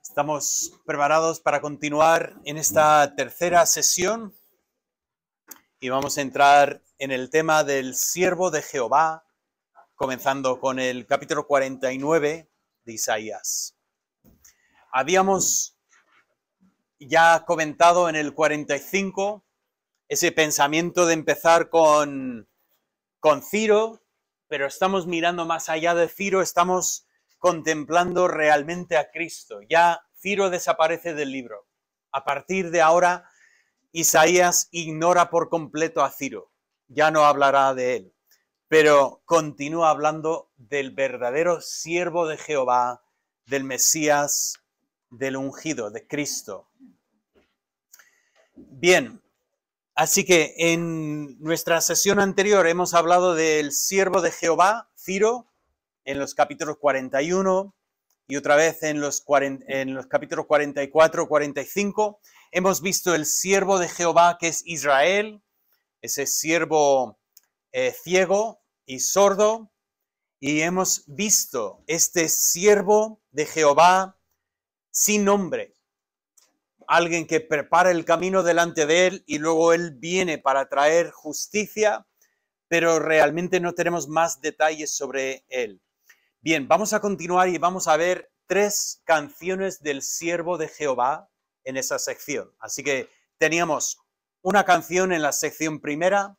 Estamos preparados para continuar en esta tercera sesión y vamos a entrar en el tema del siervo de Jehová, comenzando con el capítulo 49 de Isaías. Habíamos ya comentado en el 45 ese pensamiento de empezar con Ciro, pero estamos mirando más allá de Ciro, estamos contemplando realmente a Cristo. Ya Ciro desaparece del libro. A partir de ahora, Isaías ignora por completo a Ciro. Ya no hablará de él, pero continúa hablando del verdadero siervo de Jehová, del Mesías, del ungido, de Cristo. Bien, así que en nuestra sesión anterior hemos hablado del siervo de Jehová, Ciro, en los capítulos 41 y otra vez en los capítulos 44, 45. Hemos visto el siervo de Jehová, que es Israel, ese siervo ciego y sordo, y hemos visto este siervo de Jehová sin nombre, alguien que prepara el camino delante de él y luego él viene para traer justicia, pero realmente no tenemos más detalles sobre él. Bien, vamos a continuar y vamos a ver 3 canciones del siervo de Jehová en esa sección. Así que teníamos una canción en la sección primera,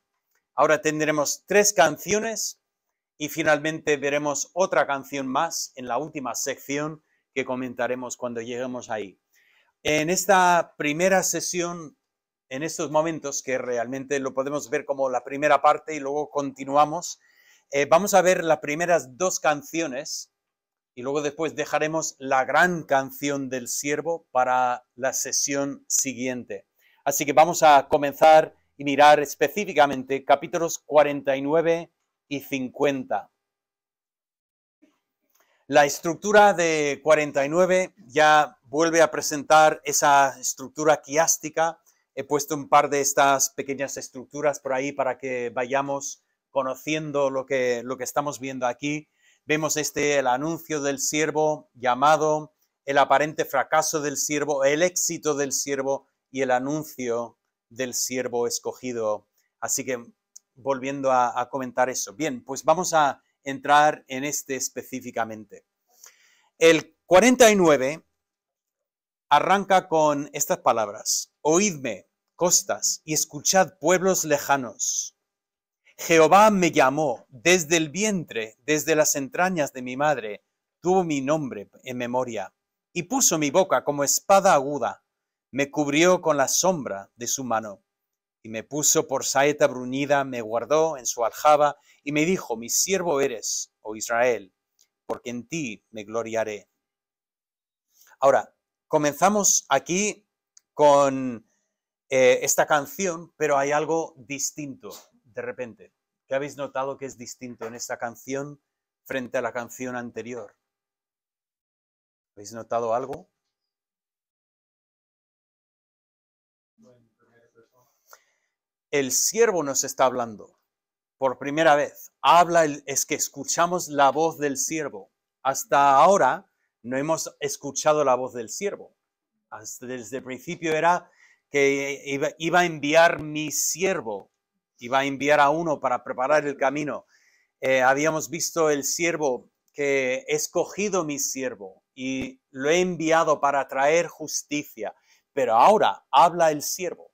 ahora tendremos 3 canciones y finalmente veremos otra canción más en la última sección que comentaremos cuando lleguemos ahí. En esta primera sesión, en estos momentos, que realmente lo podemos ver como la primera parte y luego continuamos, vamos a ver las primeras 2 canciones y luego después dejaremos la gran canción del siervo para la sesión siguiente. Así que vamos a comenzar y mirar específicamente capítulos 49 y 50. La estructura de 49 ya vuelve a presentar esa estructura quiástica. He puesto un par de estas pequeñas estructuras por ahí para que vayamos conociendo lo que estamos viendo aquí. Vemos el anuncio del siervo llamado, el aparente fracaso del siervo, el éxito del siervo y el anuncio del siervo escogido. Así que volviendo a comentar eso. Bien, pues vamos a entrar en específicamente. El 49 arranca con estas palabras: oídme, costas, y escuchad, pueblos lejanos. Jehová me llamó desde el vientre, desde las entrañas de mi madre, tuvo mi nombre en memoria, y puso mi boca como espada aguda, me cubrió con la sombra de su mano, y me puso por saeta bruñida, me guardó en su aljaba, y me dijo: mi siervo eres, oh Israel, porque en ti me gloriaré. Ahora, comenzamos aquí con esta canción, pero hay algo distinto de repente. ¿Qué habéis notado que es distinto en esta canción frente a la canción anterior? ¿Habéis notado algo? El siervo nos está hablando por primera vez. Es que escuchamos la voz del siervo. Hasta ahora no hemos escuchado la voz del siervo. Desde el principio era que iba a enviar mi siervo, iba a enviar a uno para preparar el camino. Habíamos visto el siervo que he escogido mi siervo y lo he enviado para traer justicia, pero ahora habla el siervo.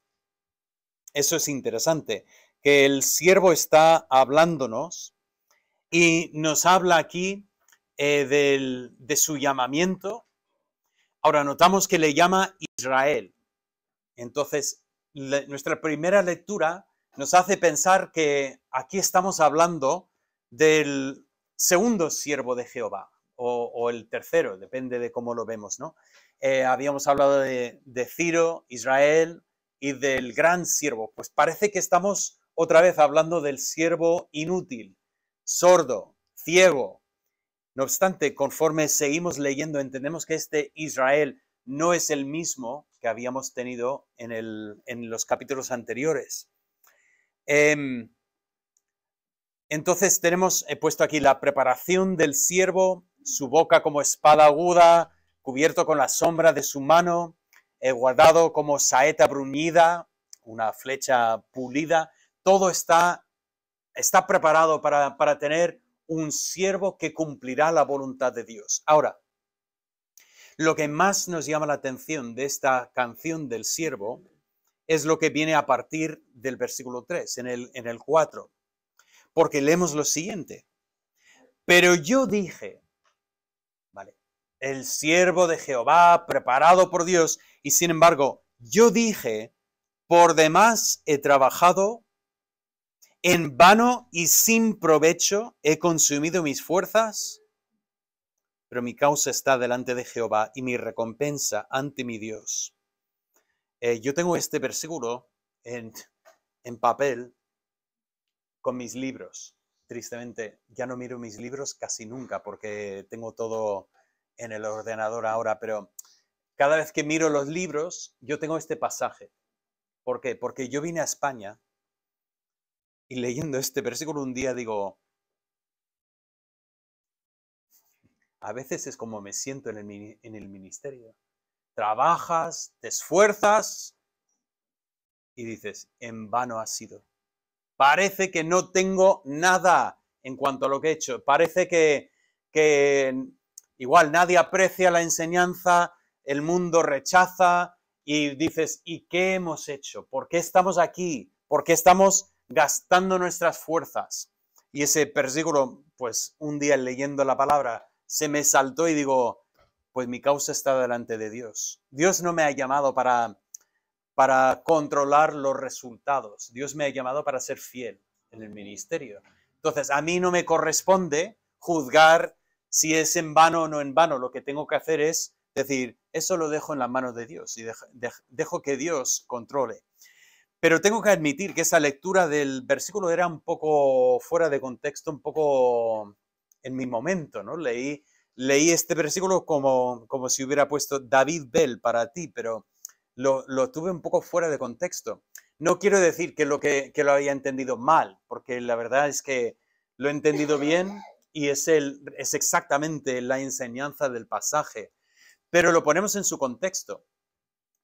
Eso es interesante, que el siervo está hablándonos y nos habla aquí de su llamamiento. Ahora notamos que le llama Israel. Entonces, nuestra primera lectura nos hace pensar que aquí estamos hablando del segundo siervo de Jehová, o el tercero, depende de cómo lo vemos, ¿no? Habíamos hablado de Ciro, Israel y del gran siervo. Pues parece que estamos otra vez hablando del siervo inútil, sordo, ciego. No obstante, conforme seguimos leyendo, entendemos que este Israel no es el mismo que habíamos tenido en los capítulos anteriores. Entonces he puesto aquí la preparación del siervo, su boca como espada aguda, cubierto con la sombra de su mano, guardado como saeta bruñida, una flecha pulida. Todo está preparado para tener un siervo que cumplirá la voluntad de Dios. Ahora, lo que más nos llama la atención de esta canción del siervo es lo que viene a partir del versículo 3, en el 4, porque leemos lo siguiente. Pero yo dije, ¿vale? El siervo de Jehová, preparado por Dios, y sin embargo, yo dije, por demás he trabajado, en vano y sin provecho he consumido mis fuerzas, pero mi causa está delante de Jehová y mi recompensa ante mi Dios. Yo tengo este versículo en papel con mis libros. Tristemente, ya no miro mis libros casi nunca porque tengo todo en el ordenador ahora, pero cada vez que miro los libros, yo tengo este pasaje. ¿Por qué? Porque yo vine a España y leyendo este versículo un día digo, a veces es como me siento en el ministerio. Trabajas, te esfuerzas y dices, en vano ha sido. Parece que no tengo nada en cuanto a lo que he hecho. Parece que igual nadie aprecia la enseñanza, el mundo rechaza y dices, ¿y qué hemos hecho? ¿Por qué estamos aquí? ¿Por qué estamos gastando nuestras fuerzas? Y ese versículo, pues un día leyendo la palabra, se me saltó y digo, pues mi causa está delante de Dios. Dios no me ha llamado para controlar los resultados. Dios me ha llamado para ser fiel en el ministerio. Entonces, a mí no me corresponde juzgar si es en vano o no en vano. Lo que tengo que hacer es decir, eso lo dejo en las manos de Dios y dejo que Dios controle. Pero tengo que admitir que esa lectura del versículo era un poco fuera de contexto, un poco en mi momento, ¿no? Leí este versículo como si hubiera puesto David Bell para ti, pero lo tuve un poco fuera de contexto. No quiero decir que lo haya entendido mal, porque la verdad es que lo he entendido bien y es exactamente la enseñanza del pasaje, pero lo ponemos en su contexto.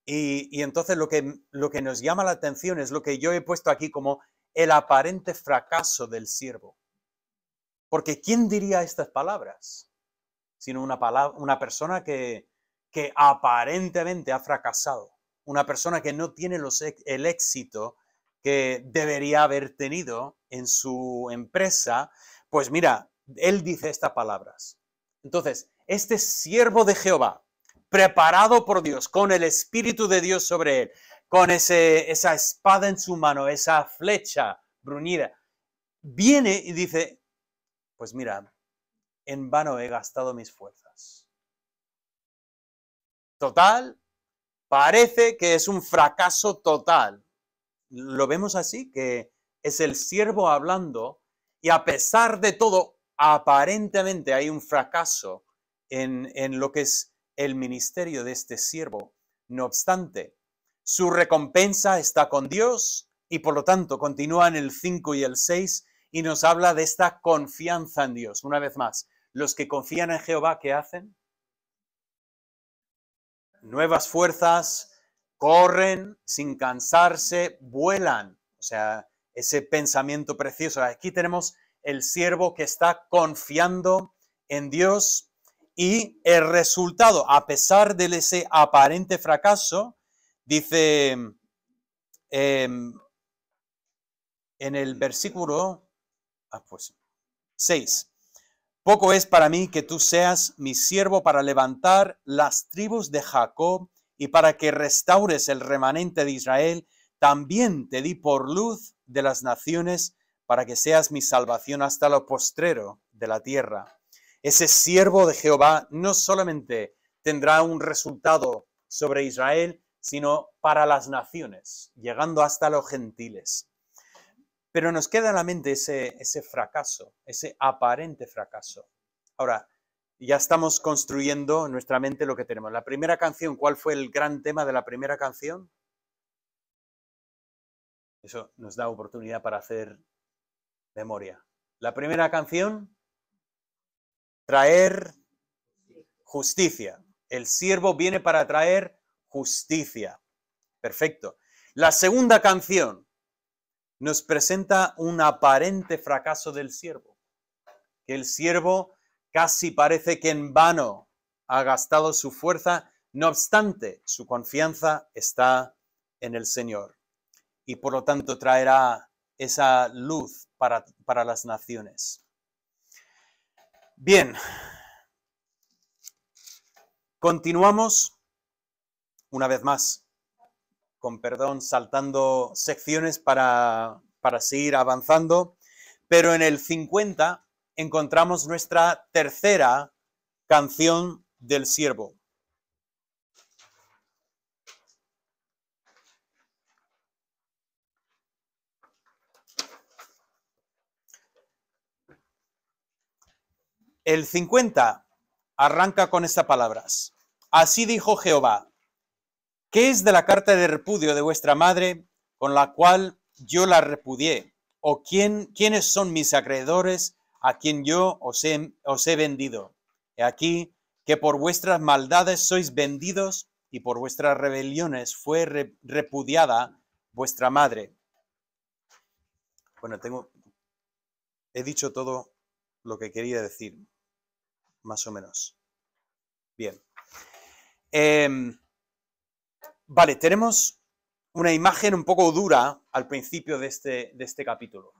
Y entonces lo que nos llama la atención es lo que yo he puesto aquí como el aparente fracaso del siervo. Porque ¿quién diría estas palabras? Sino una persona que aparentemente ha fracasado. Una persona que no tiene el éxito que debería haber tenido en su empresa. Pues mira, él dice estas palabras. Entonces, este siervo de Jehová, preparado por Dios, con el Espíritu de Dios sobre él, con esa espada en su mano, esa flecha bruñida, viene y dice, pues mira, en vano he gastado mis fuerzas. Total, parece que es un fracaso total. Lo vemos así, que es el siervo hablando y a pesar de todo, aparentemente hay un fracaso en lo que es el ministerio de este siervo. No obstante, su recompensa está con Dios y por lo tanto continúa en el 5 y el 6 y nos habla de esta confianza en Dios. Una vez más, los que confían en Jehová, ¿qué hacen? Nuevas fuerzas, corren sin cansarse, vuelan. O sea, ese pensamiento precioso. Aquí tenemos el siervo que está confiando en Dios y el resultado, a pesar de ese aparente fracaso, dice en el versículo 6. Poco es para mí que tú seas mi siervo para levantar las tribus de Jacob y para que restaures el remanente de Israel. También te di por luz de las naciones para que seas mi salvación hasta lo postrero de la tierra. Ese siervo de Jehová no solamente tendrá un resultado sobre Israel, sino para las naciones, llegando hasta los gentiles. Pero nos queda en la mente ese fracaso, ese aparente fracaso. Ahora, ya estamos construyendo en nuestra mente lo que tenemos. La primera canción, ¿cuál fue el gran tema de la primera canción? Eso nos da oportunidad para hacer memoria. La primera canción, traer justicia. El siervo viene para traer justicia. Perfecto. La segunda canción nos presenta un aparente fracaso del siervo. Que el siervo casi parece que en vano ha gastado su fuerza, no obstante, su confianza está en el Señor. Y por lo tanto traerá esa luz para las naciones. Bien. Continuamos, una vez más, con perdón, saltando secciones para seguir avanzando, pero en el 50 encontramos nuestra tercera canción del siervo. El 50 arranca con estas palabras. Así dijo Jehová, ¿qué es de la carta de repudio de vuestra madre con la cual yo la repudié? ¿O quiénes son mis acreedores a quien yo os he vendido? He aquí que por vuestras maldades sois vendidos y por vuestras rebeliones fue repudiada vuestra madre. Bueno, he dicho todo lo que quería decir, más o menos. Bien. Vale, tenemos una imagen un poco dura al principio de este capítulo.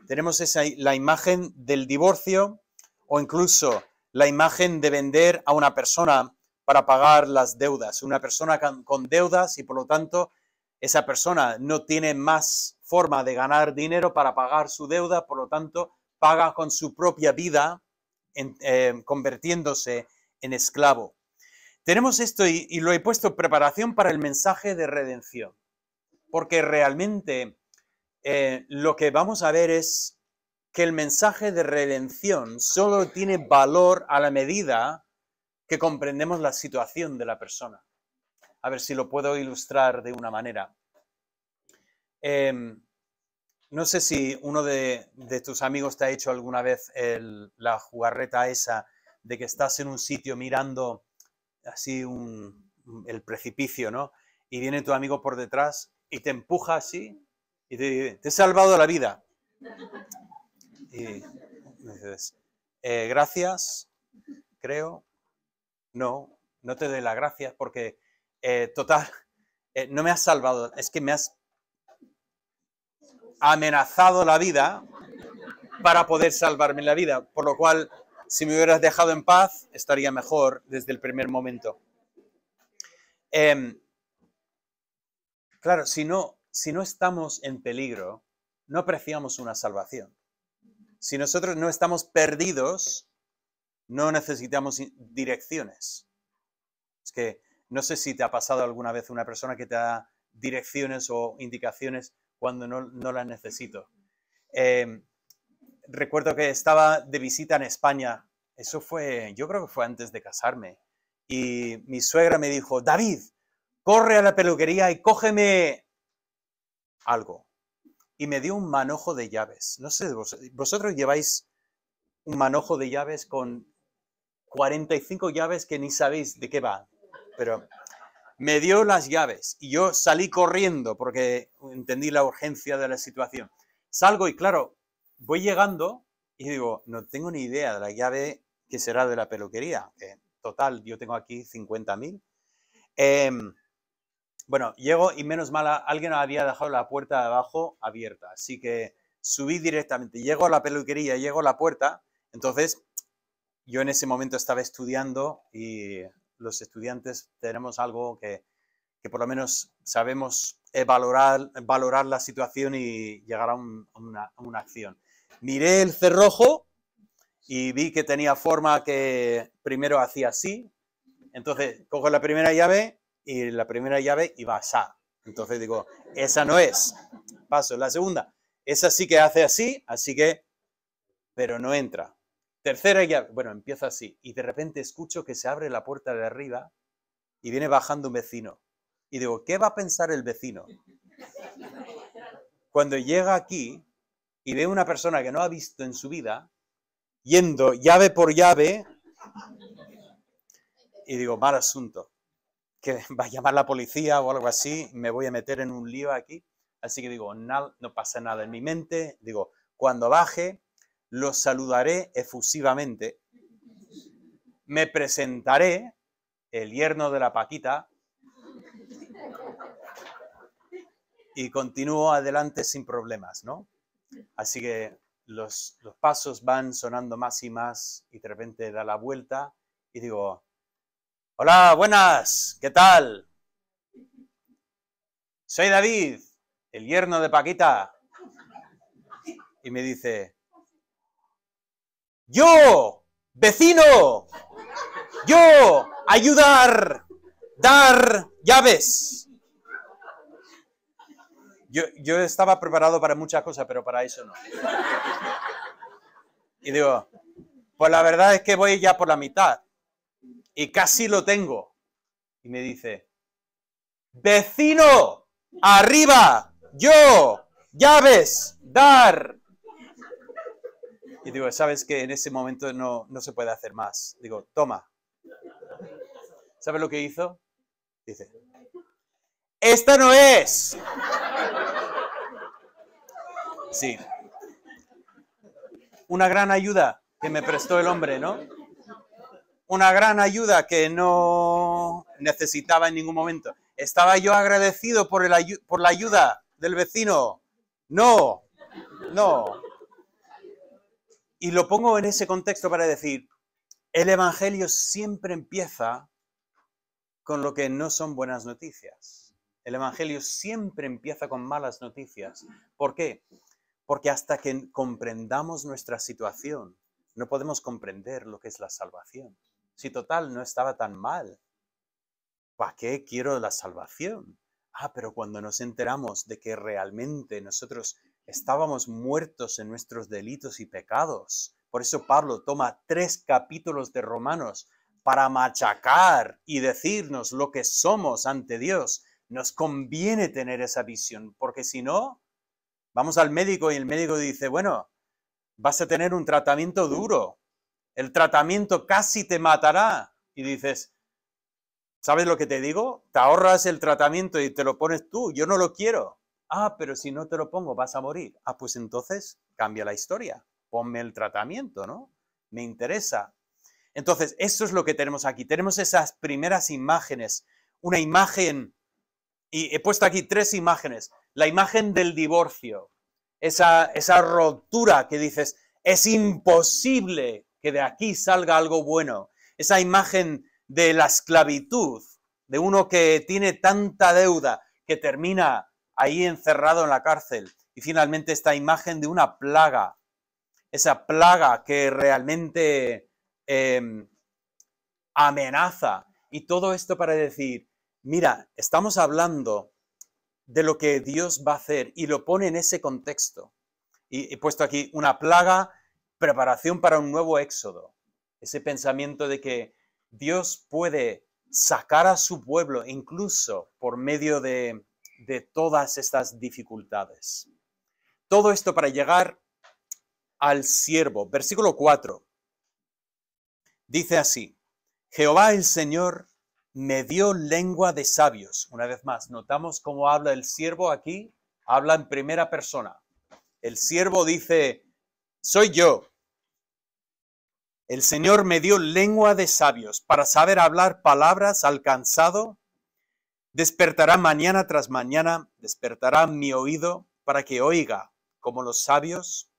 Tenemos la imagen del divorcio o incluso la imagen de vender a una persona para pagar las deudas. Una persona con deudas y por lo tanto esa persona no tiene más forma de ganar dinero para pagar su deuda, por lo tanto paga con su propia vida convirtiéndose en esclavo. Tenemos esto y lo he puesto preparación para el mensaje de redención, porque realmente lo que vamos a ver es que el mensaje de redención solo tiene valor a la medida que comprendemos la situación de la persona. A ver si lo puedo ilustrar de una manera. No sé si uno de tus amigos te ha hecho alguna vez la jugarreta esa de que estás en un sitio mirando así el precipicio, ¿no? Y viene tu amigo por detrás y te empuja así y te dice, te he salvado la vida. Y dices, gracias, creo. No te doy las gracias porque, total, no me has salvado, es que me has amenazado la vida para poder salvarme la vida, por lo cual, si me hubieras dejado en paz, estaría mejor desde el primer momento. Claro, si no estamos en peligro, no apreciamos una salvación. Si nosotros no estamos perdidos, no necesitamos direcciones. Es que no sé si te ha pasado alguna vez una persona que te da direcciones o indicaciones cuando no las necesito. Recuerdo que estaba de visita en España. Eso fue, yo creo que fue antes de casarme. Y mi suegra me dijo, David, corre a la peluquería y cógeme algo. Y me dio un manojo de llaves. No sé, vosotros lleváis un manojo de llaves con 45 llaves que ni sabéis de qué va. Pero me dio las llaves y yo salí corriendo porque entendí la urgencia de la situación. Salgo y claro, voy llegando y digo, no tengo ni idea de la llave que será de la peluquería. Total, yo tengo aquí 50.000. Bueno, llego y menos mal, alguien había dejado la puerta de abajo abierta, así que subí directamente. Llego a la peluquería, llego a la puerta, entonces yo en ese momento estaba estudiando y los estudiantes tenemos algo que por lo menos sabemos valorar la situación y llegar a una acción. Miré el cerrojo y vi que tenía forma que primero hacía así, entonces cojo la primera llave y la primera llave iba así. Entonces digo, esa no es. Paso. La segunda, esa sí que hace así, así que, pero no entra. Tercera llave, bueno, empieza así. Y de repente escucho que se abre la puerta de arriba y viene bajando un vecino. Y digo, ¿qué va a pensar el vecino? Cuando llega aquí y ve una persona que no ha visto en su vida, yendo llave por llave, Y digo, mal asunto, que va a llamar la policía o algo así, me voy a meter en un lío aquí. Así que digo, no pasa nada en mi mente. Digo, cuando baje, los saludaré efusivamente, me presentaré, el yerno de la Paquita, y continúo adelante sin problemas, ¿no? Así que los pasos van sonando más y más y de repente da la vuelta y digo, hola, buenas, ¿qué tal? Soy David, el yerno de Paquita. Y me dice, yo, vecino, yo, ayudar, dar llaves. Yo estaba preparado para muchas cosas, pero para eso no. Y digo, pues la verdad es que voy ya por la mitad. Y casi lo tengo. Y me dice, vecino, arriba, yo, llaves, dar. Y digo, sabes que en ese momento no se puede hacer más. Digo, toma. ¿Sabes lo que hizo? Dice, ¡esta no es! Sí. Una gran ayuda que me prestó el hombre, ¿no? Una gran ayuda que no necesitaba en ningún momento. ¿Estaba yo agradecido por la ayuda del vecino? No, no. Y lo pongo en ese contexto para decir, el Evangelio siempre empieza con lo que no son buenas noticias. El Evangelio siempre empieza con malas noticias. ¿Por qué? Porque hasta que comprendamos nuestra situación, no podemos comprender lo que es la salvación. Si total no estaba tan mal, ¿para qué quiero la salvación? Pero cuando nos enteramos de que realmente nosotros estábamos muertos en nuestros delitos y pecados, por eso Pablo toma 3 capítulos de Romanos para machacar y decirnos lo que somos ante Dios. Nos conviene tener esa visión, porque si no, vamos al médico y el médico dice, bueno, vas a tener un tratamiento duro, el tratamiento casi te matará. Y dices, ¿sabes lo que te digo? Te ahorras el tratamiento y te lo pones tú, yo no lo quiero. Pero si no te lo pongo vas a morir. Pues entonces cambia la historia, ponme el tratamiento, ¿no? Me interesa. Entonces, eso es lo que tenemos aquí. Tenemos esas primeras imágenes. Una imagen, y he puesto aquí 3 imágenes. La imagen del divorcio, esa ruptura que dices, es imposible que de aquí salga algo bueno. Esa imagen de la esclavitud, de uno que tiene tanta deuda que termina ahí encerrado en la cárcel. Y finalmente esta imagen de una plaga, esa plaga que realmente amenaza. Y todo esto para decir, mira, estamos hablando de lo que Dios va a hacer y lo pone en ese contexto. Y he puesto aquí una plaga, preparación para un nuevo éxodo. Ese pensamiento de que Dios puede sacar a su pueblo incluso por medio de todas estas dificultades. Todo esto para llegar al siervo. Versículo 4. Dice así, Jehová el Señor me dio lengua de sabios. Una vez más, notamos cómo habla el siervo aquí, habla en primera persona. El siervo dice, soy yo. El Señor me dio lengua de sabios para saber hablar palabras al cansado. Despertará mañana tras mañana, despertará mi oído para que oiga como los sabios.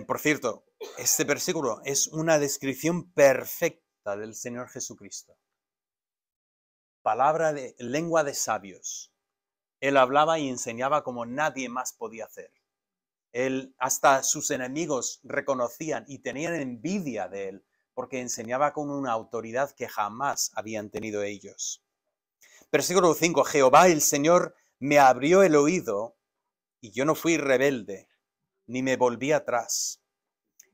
Por cierto, este versículo es una descripción perfecta del Señor Jesucristo. Palabra de lengua de sabios. Él hablaba y enseñaba como nadie más podía hacer. Él, hasta sus enemigos reconocían y tenían envidia de él porque enseñaba con una autoridad que jamás habían tenido ellos. Versículo 5. Jehová el Señor me abrió el oído y yo no fui rebelde ni me volví atrás.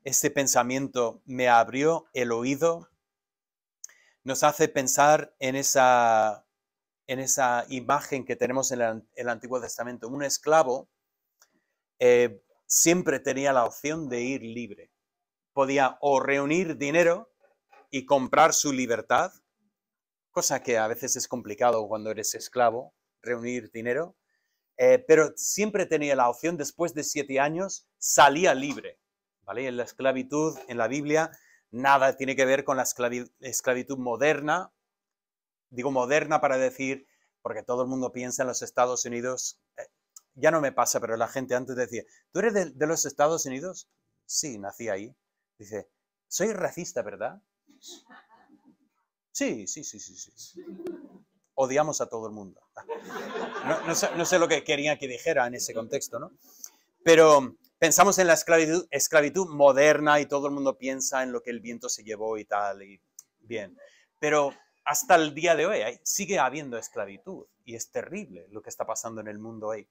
Este pensamiento, me abrió el oído, nos hace pensar en esa imagen que tenemos en el Antiguo Testamento. Un esclavo siempre tenía la opción de ir libre. Podía o reunir dinero y comprar su libertad, cosa que a veces es complicado cuando eres esclavo, reunir dinero, pero siempre tenía la opción, después de 7 años, salía libre, ¿vale? En la esclavitud, en la Biblia, nada tiene que ver con la esclavitud moderna. Digo moderna para decir, porque todo el mundo piensa en los Estados Unidos, ya no me pasa, pero la gente antes decía, ¿tú eres de los Estados Unidos? Sí, nací ahí. Dice, soy racista, ¿verdad? Sí. Odiamos a todo el mundo. No sé lo que quería que dijera en ese contexto, ¿no? Pero pensamos en la esclavitud moderna y todo el mundo piensa en lo que el viento se llevó y tal, y bien. Pero hasta el día de hoy sigue habiendo esclavitud y es terrible lo que está pasando en el mundo hoy.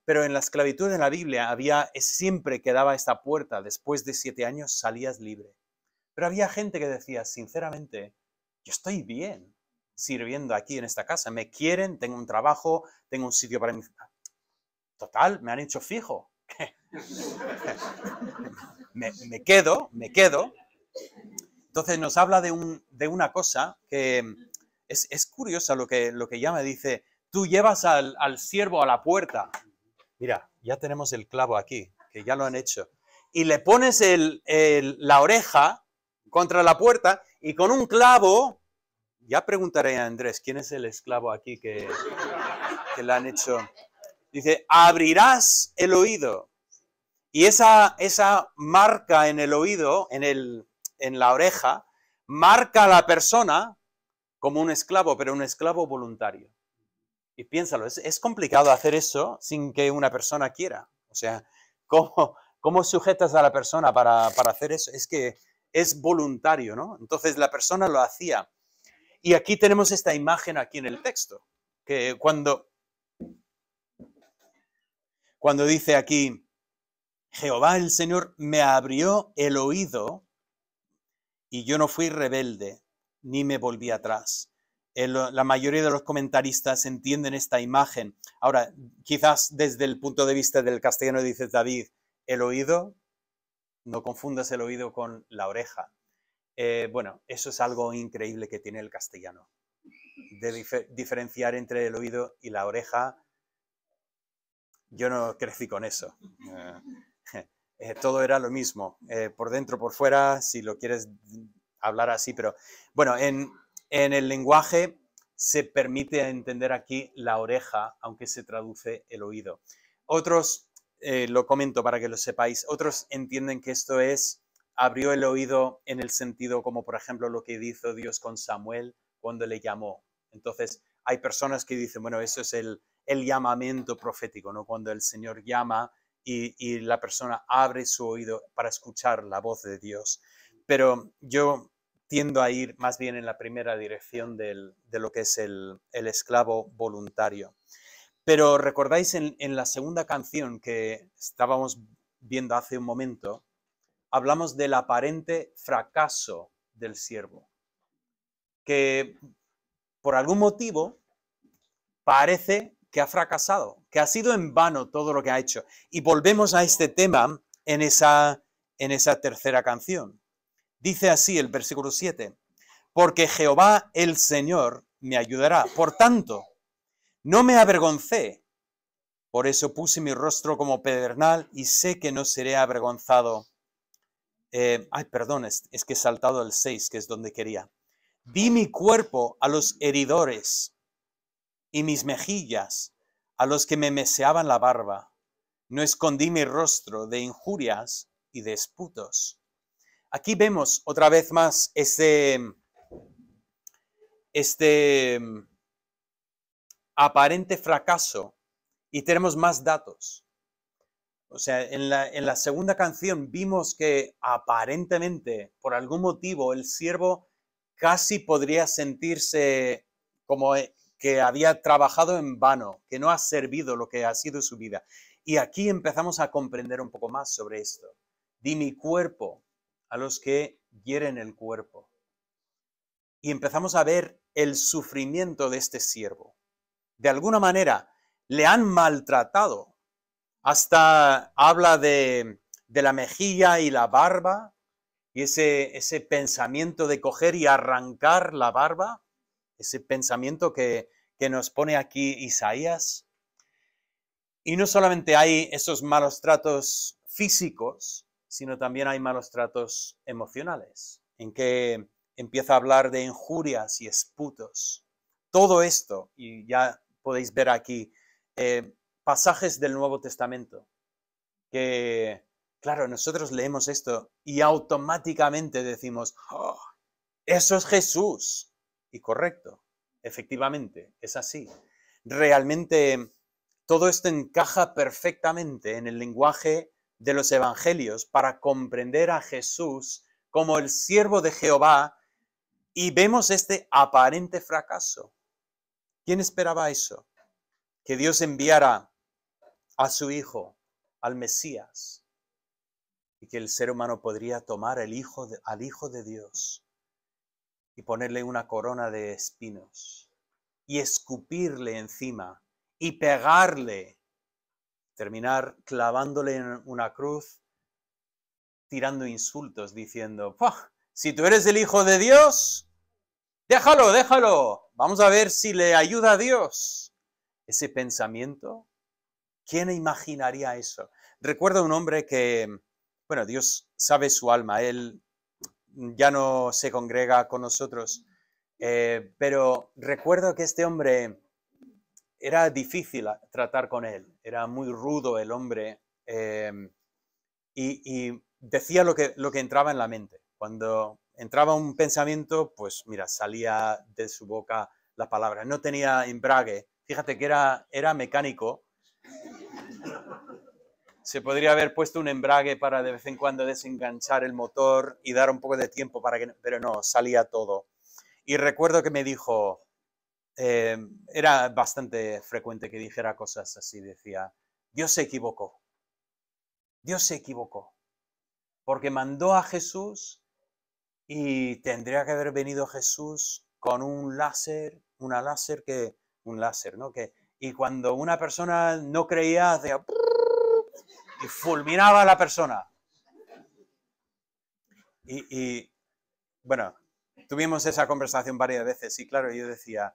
Pero en la esclavitud en la Biblia siempre quedaba esta puerta, después de 7 años salías libre. Pero había gente que decía, sinceramente, yo estoy bien sirviendo aquí en esta casa, me quieren, tengo un trabajo, tengo un sitio para mi... Total, me han hecho fijo. me quedo. Entonces nos habla de una cosa que es curiosa lo que llama, dice, tú llevas al siervo a la puerta. Mira, ya tenemos el clavo aquí, que ya lo han hecho. Y le pones la oreja contra la puerta y con un clavo, ya preguntaré a Andrés, ¿quién es el esclavo aquí que le han hecho? Dice, abrirás el oído. Y esa marca en el oído, en la oreja, marca a la persona como un esclavo, pero un esclavo voluntario. Y piénsalo, es complicado hacer eso sin que una persona quiera. O sea, ¿cómo sujetas a la persona para hacer eso? Es que es voluntario, ¿no? Entonces la persona lo hacía. Y aquí tenemos esta imagen aquí en el texto, que cuando dice aquí, Jehová el Señor me abrió el oído y yo no fui rebelde, ni me volví atrás. La mayoría de los comentaristas entienden esta imagen. Ahora, quizás desde el punto de vista del castellano dice David, el oído, no confundas el oído con la oreja. Bueno, eso es algo increíble que tiene el castellano, de diferenciar entre el oído y la oreja. Yo no crecí con eso. Todo era lo mismo, por dentro, por fuera, si lo quieres hablar así, pero bueno, en el lenguaje se permite entender aquí la oreja, aunque se traduce el oído. Otros, lo comento para que lo sepáis, otros entienden que esto abrió el oído en el sentido como por ejemplo lo que hizo Dios con Samuel cuando le llamó. Entonces hay personas que dicen, bueno, eso es el llamamiento profético, ¿no? Cuando el Señor llama y la persona abre su oído para escuchar la voz de Dios. Pero yo tiendo a ir más bien en la primera dirección de lo que es el esclavo voluntario. Pero recordáis en la segunda canción que estábamos viendo hace un momento, hablamos del aparente fracaso del siervo, que por algún motivo parece que ha fracasado, que ha sido en vano todo lo que ha hecho. Y volvemos a este tema en esa tercera canción. Dice así el versículo 7, porque Jehová el Señor me ayudará. Por tanto, no me avergoncé. Por eso puse mi rostro como pedernal y sé que no seré avergonzado. Perdón, es que he saltado el 6, que es donde quería. Di mi cuerpo a los heridores y mis mejillas a los que me meseaban la barba. No escondí mi rostro de injurias y de esputos. Aquí vemos otra vez más este aparente fracaso y tenemos más datos. O sea, en la segunda canción vimos que aparentemente, por algún motivo, el siervo casi podría sentirse como que había trabajado en vano, que no ha servido lo que ha sido su vida. Y aquí empezamos a comprender un poco más sobre esto. Di mi cuerpo a los que hieren el cuerpo. Y empezamos a ver el sufrimiento de este siervo. De alguna manera, le han maltratado. Hasta habla de la mejilla y la barba, Y ese pensamiento de coger y arrancar la barba, ese pensamiento que nos pone aquí Isaías. Y no solamente hay esos malos tratos físicos, sino también hay malos tratos emocionales, en que empieza a hablar de injurias y esputos. Todo esto, y ya podéis ver aquí pasajes del Nuevo Testamento, que, claro, nosotros leemos esto y automáticamente decimos, oh, eso es Jesús. Y correcto, efectivamente, es así. Realmente todo esto encaja perfectamente en el lenguaje de los evangelios para comprender a Jesús como el siervo de Jehová, y vemos este aparente fracaso. ¿Quién esperaba eso? Que Dios enviara a su Hijo, al Mesías, y que el ser humano podría tomar al Hijo de Dios y ponerle una corona de espinos y escupirle encima y pegarle, terminar clavándole en una cruz, tirando insultos, diciendo, si tú eres el Hijo de Dios, déjalo, déjalo, vamos a ver si le ayuda a Dios. Ese pensamiento, ¿quién imaginaría eso? Recuerdo un hombre que, bueno, Dios sabe su alma, él ya no se congrega con nosotros, pero recuerdo que este hombre era difícil tratar con él, era muy rudo el hombre, y decía lo que entraba en la mente. Cuando entraba un pensamiento, pues mira, salía de su boca la palabra. No tenía embrague. Fíjate que era mecánico. Se podría haber puesto un embrague para de vez en cuando desenganchar el motor y dar un poco de tiempo para que... Pero no, salía todo. Y recuerdo que me dijo, era bastante frecuente que dijera cosas así, decía, Dios se equivocó. Dios se equivocó. Porque mandó a Jesús y tendría que haber venido Jesús con un láser, un láser, ¿no? Y cuando una persona no creía, hacía y fulminaba a la persona. Y bueno, tuvimos esa conversación varias veces y claro, yo decía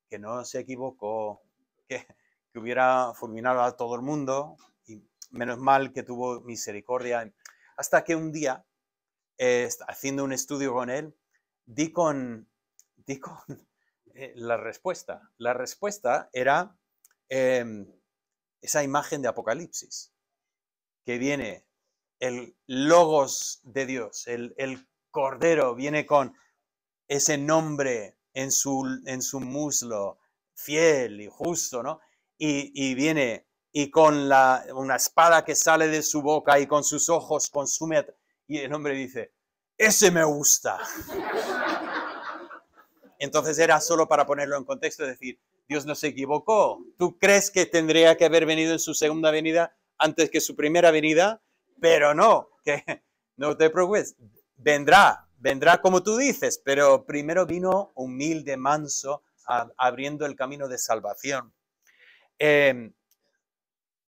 que no se equivocó, que hubiera fulminado a todo el mundo y menos mal que tuvo misericordia. Hasta que un día, haciendo un estudio con él, di con la respuesta. La respuesta era esa imagen de Apocalipsis, que viene el logos de Dios, el Cordero, viene con ese nombre en su muslo, fiel y justo, ¿no? Y viene y con una espada que sale de su boca y con sus ojos consume. Y el hombre dice, ese me gusta. Entonces era solo para ponerlo en contexto, decir, Dios no se equivocó. ¿Tú crees que tendría que haber venido en su segunda venida antes que su primera venida? Pero no, que no te preocupes, vendrá como tú dices, pero primero vino humilde, manso, abriendo el camino de salvación.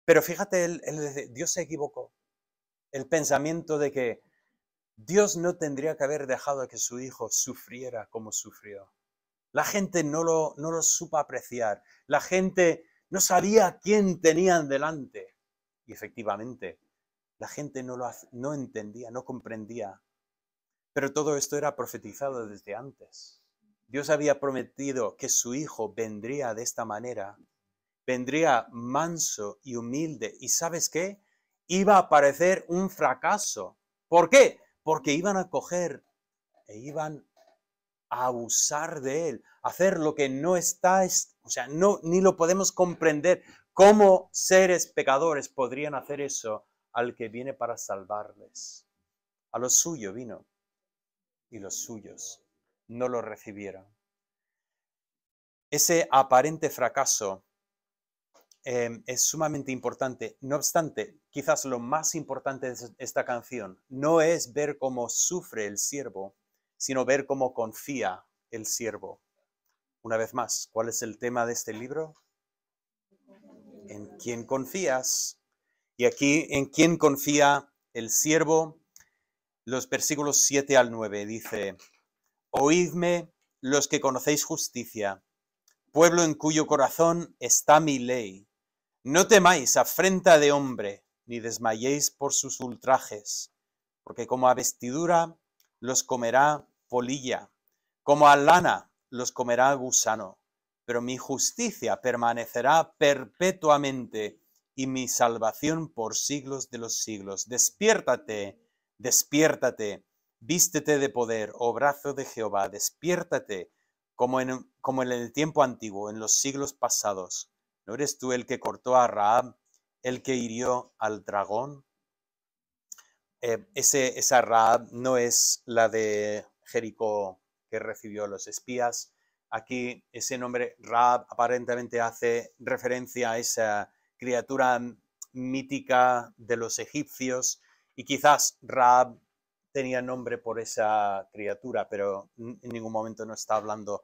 Pero fíjate, Dios se equivocó. El pensamiento de que Dios no tendría que haber dejado que su hijo sufriera como sufrió. La gente no lo supo apreciar. La gente no sabía quién tenían delante. Y efectivamente, la gente no entendía, no comprendía. Pero todo esto era profetizado desde antes. Dios había prometido que su hijo vendría de esta manera. Vendría manso y humilde. ¿Y sabes qué? Iba a parecer un fracaso. ¿Por qué? Porque iban a coger e iban a abusar de él, hacer lo que no está, o sea, ni lo podemos comprender. ¿Cómo seres pecadores podrían hacer eso al que viene para salvarles? A lo suyo vino y los suyos no lo recibieron. Ese aparente fracaso es sumamente importante. No obstante, quizás lo más importante de esta canción no es ver cómo sufre el siervo, sino ver cómo confía el siervo. Una vez más, ¿cuál es el tema de este libro? ¿En quién confías? Y aquí, ¿en quién confía el siervo? los versículos 7 al 9. Dice, oídme los que conocéis justicia, pueblo en cuyo corazón está mi ley. No temáis afrenta de hombre, ni desmayéis por sus ultrajes, porque como a vestidura los comerá polilla, como a lana los comerá gusano, pero mi justicia permanecerá perpetuamente y mi salvación por siglos de los siglos. Despiértate, despiértate, vístete de poder, oh brazo de Jehová, despiértate como en el tiempo antiguo, en los siglos pasados. ¿No eres tú el que cortó a Rahab, el que hirió al dragón? Esa Rahab no es la de Jericó que recibió a los espías. Aquí ese nombre Rahab aparentemente hace referencia a esa criatura mítica de los egipcios y quizás Rahab tenía nombre por esa criatura, pero en ningún momento no está hablando,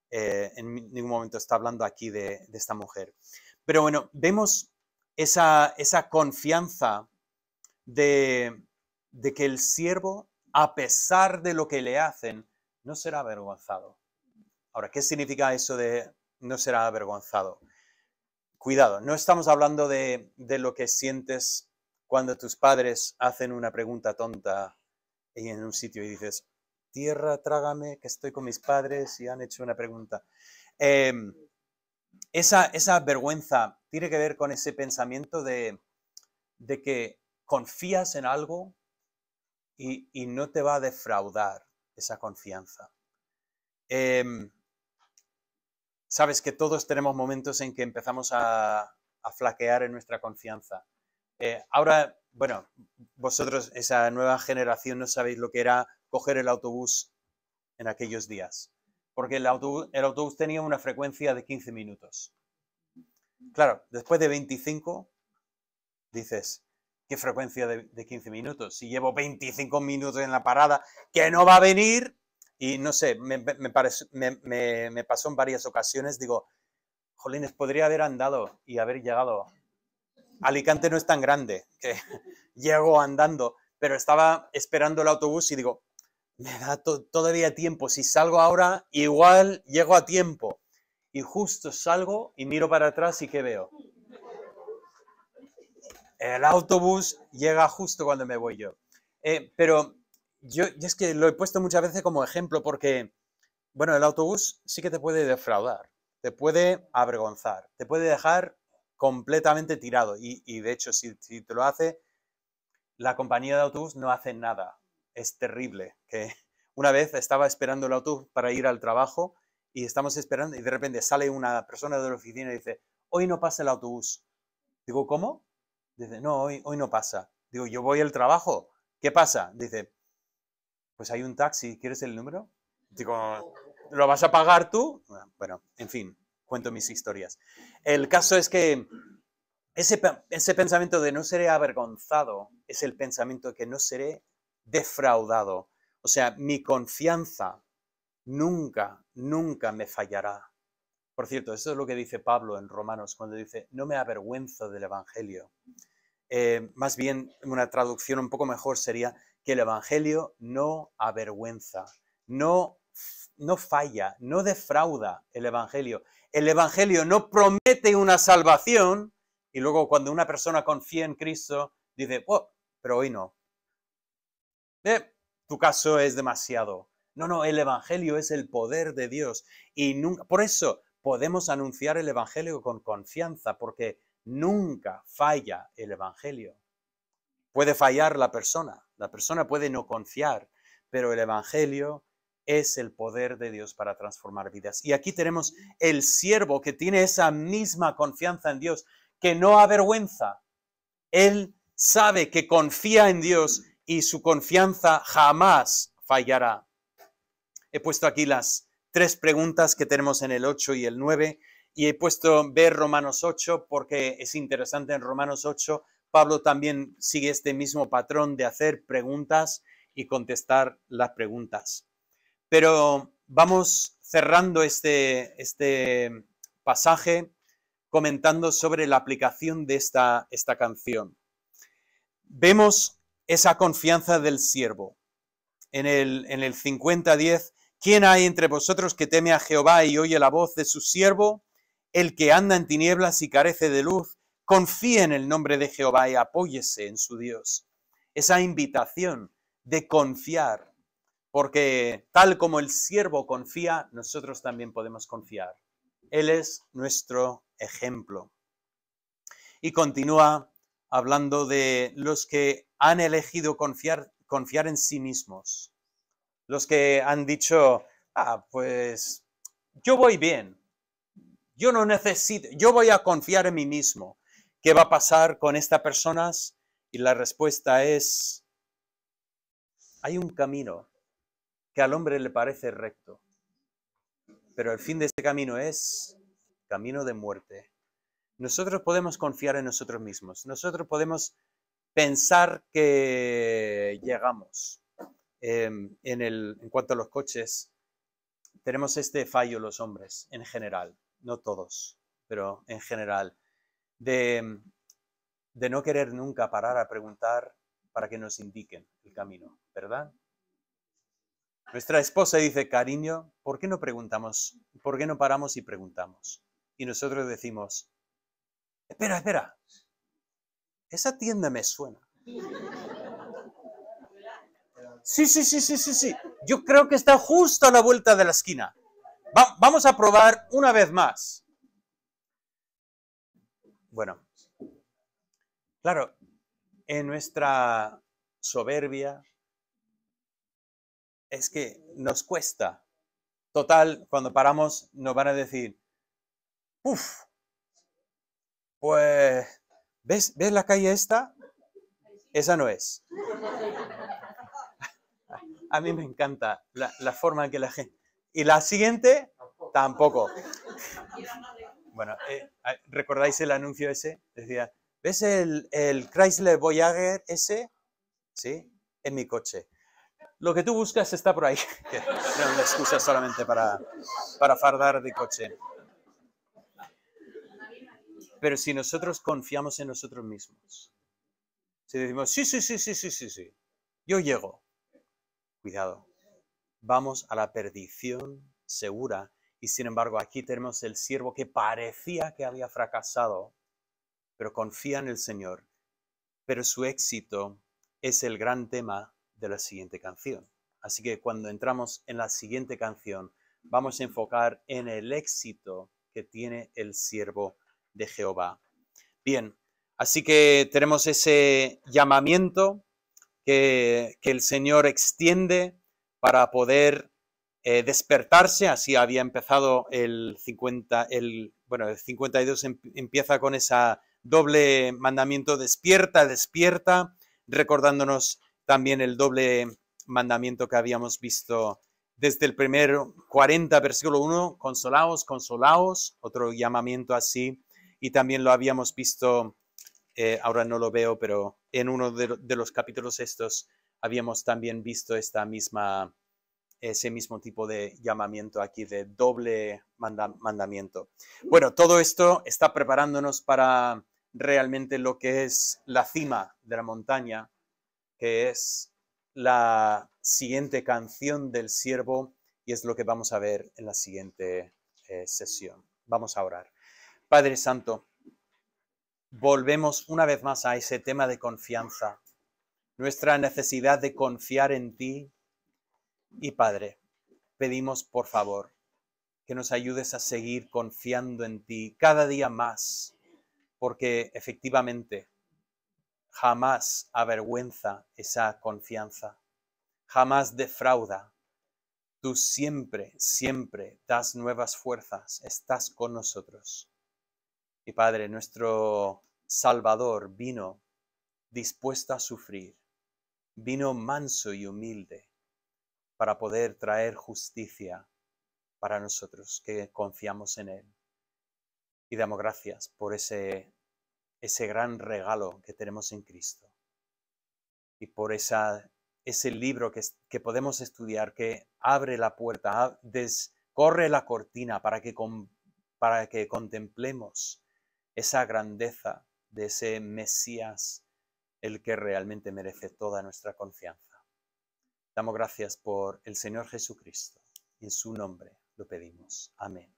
en ningún momento está hablando aquí de esta mujer. Pero bueno, vemos esa confianza de que el siervo, a pesar de lo que le hacen, no será avergonzado. Ahora, ¿qué significa eso de no será avergonzado? Cuidado, no estamos hablando de lo que sientes cuando tus padres hacen una pregunta tonta en un sitio y dices, tierra, trágame, que estoy con mis padres y han hecho una pregunta. Esa vergüenza tiene que ver con ese pensamiento de que confías en algo y no te va a defraudar esa confianza. Sabes que todos tenemos momentos en que empezamos a flaquear en nuestra confianza. Ahora, bueno, vosotros, esa nueva generación, no sabéis lo que era coger el autobús en aquellos días, porque el autobús tenía una frecuencia de 15 minutos. Claro, después de 25, dices, ¿qué frecuencia de 15 minutos? Si llevo 25 minutos en la parada, que no va a venir, y no sé, me pasó en varias ocasiones, digo, jolines, podría haber andado y haber llegado. Alicante no es tan grande, que llego andando, pero estaba esperando el autobús y digo, me da todavía tiempo, si salgo ahora, igual llego a tiempo. Y justo salgo y miro para atrás y ¿qué veo? El autobús llega justo cuando me voy yo. Pero yo es que lo he puesto muchas veces como ejemplo porque, bueno, el autobús sí que te puede defraudar, te puede avergonzar, te puede dejar completamente tirado. Y de hecho, si te lo hace, la compañía de autobús no hace nada. Es terrible. Que una vez estaba esperando el autobús para ir al trabajo y estamos esperando y de repente sale una persona de la oficina y dice, hoy no pasa el autobús. Digo, ¿cómo? Dice, no, hoy no pasa. Digo, yo voy al trabajo. ¿Qué pasa? Dice, pues hay un taxi, ¿quieres el número? Digo, ¿lo vas a pagar tú? Bueno, en fin, cuento mis historias. El caso es que ese pensamiento de no seré avergonzado es el pensamiento de que no seré defraudado. O sea, mi confianza nunca, nunca me fallará. Por cierto, eso es lo que dice Pablo en Romanos cuando dice, no me avergüenzo del Evangelio. Más bien, una traducción un poco mejor sería que el Evangelio no avergüenza, no falla, no defrauda el Evangelio. El Evangelio no promete una salvación y luego cuando una persona confía en Cristo dice, oh, pero hoy no. Tu caso es demasiado. No, el Evangelio es el poder de Dios y nunca, por eso podemos anunciar el Evangelio con confianza, porque nunca falla el Evangelio. Puede fallar la persona puede no confiar, pero el Evangelio es el poder de Dios para transformar vidas. Y aquí tenemos el siervo que tiene esa misma confianza en Dios, que no avergüenza. Él sabe que confía en Dios y su confianza jamás fallará. He puesto aquí las 3 preguntas que tenemos en el 8 y el 9 y he puesto ver Romanos 8 porque es interesante. En Romanos 8 Pablo también sigue este mismo patrón de hacer preguntas y contestar las preguntas. Pero vamos cerrando este pasaje comentando sobre la aplicación de esta canción. Vemos esa confianza del siervo. en el 50:10, ¿quién hay entre vosotros que teme a Jehová y oye la voz de su siervo? El que anda en tinieblas y carece de luz, confíe en el nombre de Jehová y apóyese en su Dios. Esa invitación de confiar, porque tal como el siervo confía, nosotros también podemos confiar. Él es nuestro ejemplo. Y continúa hablando de los que han elegido confiar en sí mismos. Los que han dicho, pues yo voy bien, yo no necesito, yo voy a confiar en mí mismo. ¿Qué va a pasar con estas personas? Y la respuesta es, hay un camino que al hombre le parece recto, pero el fin de este camino es camino de muerte. Nosotros podemos confiar en nosotros mismos, nosotros podemos pensar que llegamos. En cuanto a los coches, tenemos este fallo los hombres, en general, no todos, pero en general, de no querer nunca parar a preguntar para que nos indiquen el camino, ¿verdad? Nuestra esposa dice, cariño, ¿por qué no preguntamos? ¿Por qué no paramos y preguntamos? Y nosotros decimos, espera, esa tienda me suena. Sí. Yo creo que está justo a la vuelta de la esquina. Vamos a probar una vez más. Bueno, claro, en nuestra soberbia es que nos cuesta. Total, cuando paramos nos van a decir, pues, ¿ves la calle esta? Esa no es. A mí me encanta la forma en que la gente... Y la siguiente, tampoco. Bueno, ¿recordáis el anuncio ese? Decía, ¿ves el Chrysler Voyager ese? Sí, en mi coche. Lo que tú buscas está por ahí. No, una excusa solamente para fardar de coche. Pero si nosotros confiamos en nosotros mismos, si decimos, sí, yo llego, cuidado, vamos a la perdición segura. Y sin embargo, aquí tenemos el siervo que parecía que había fracasado, pero confía en el Señor. Pero su éxito es el gran tema de la siguiente canción. Así que cuando entramos en la siguiente canción, vamos a enfocar en el éxito que tiene el siervo de Jehová. Bien, así que tenemos ese llamamiento que el Señor extiende para poder despertarse. Así había empezado el 52 empieza con esa doble mandamiento, despierta, recordándonos también el doble mandamiento que habíamos visto desde el primer 40, versículo 1, consolaos, otro llamamiento así, y también lo habíamos visto, ahora no lo veo, pero en uno de los capítulos estos habíamos también visto ese mismo tipo de llamamiento aquí, de doble mandamiento. Bueno, todo esto está preparándonos para realmente lo que es la cima de la montaña, que es la siguiente canción del siervo, y es lo que vamos a ver en la siguiente sesión. Vamos a orar. Padre Santo, volvemos una vez más a ese tema de confianza, nuestra necesidad de confiar en ti. Y Padre, pedimos por favor que nos ayudes a seguir confiando en ti cada día más, porque efectivamente jamás avergüenza esa confianza, jamás defrauda. Tú siempre das nuevas fuerzas, estás con nosotros. Y Padre, nuestro Salvador vino dispuesto a sufrir, vino manso y humilde para poder traer justicia para nosotros que confiamos en Él. Y damos gracias por ese gran regalo que tenemos en Cristo. Y por ese libro que podemos estudiar, que abre la puerta, corre la cortina para que contemplemos esa grandeza de ese Mesías, el que realmente merece toda nuestra confianza. Damos gracias por el Señor Jesucristo. En su nombre lo pedimos. Amén.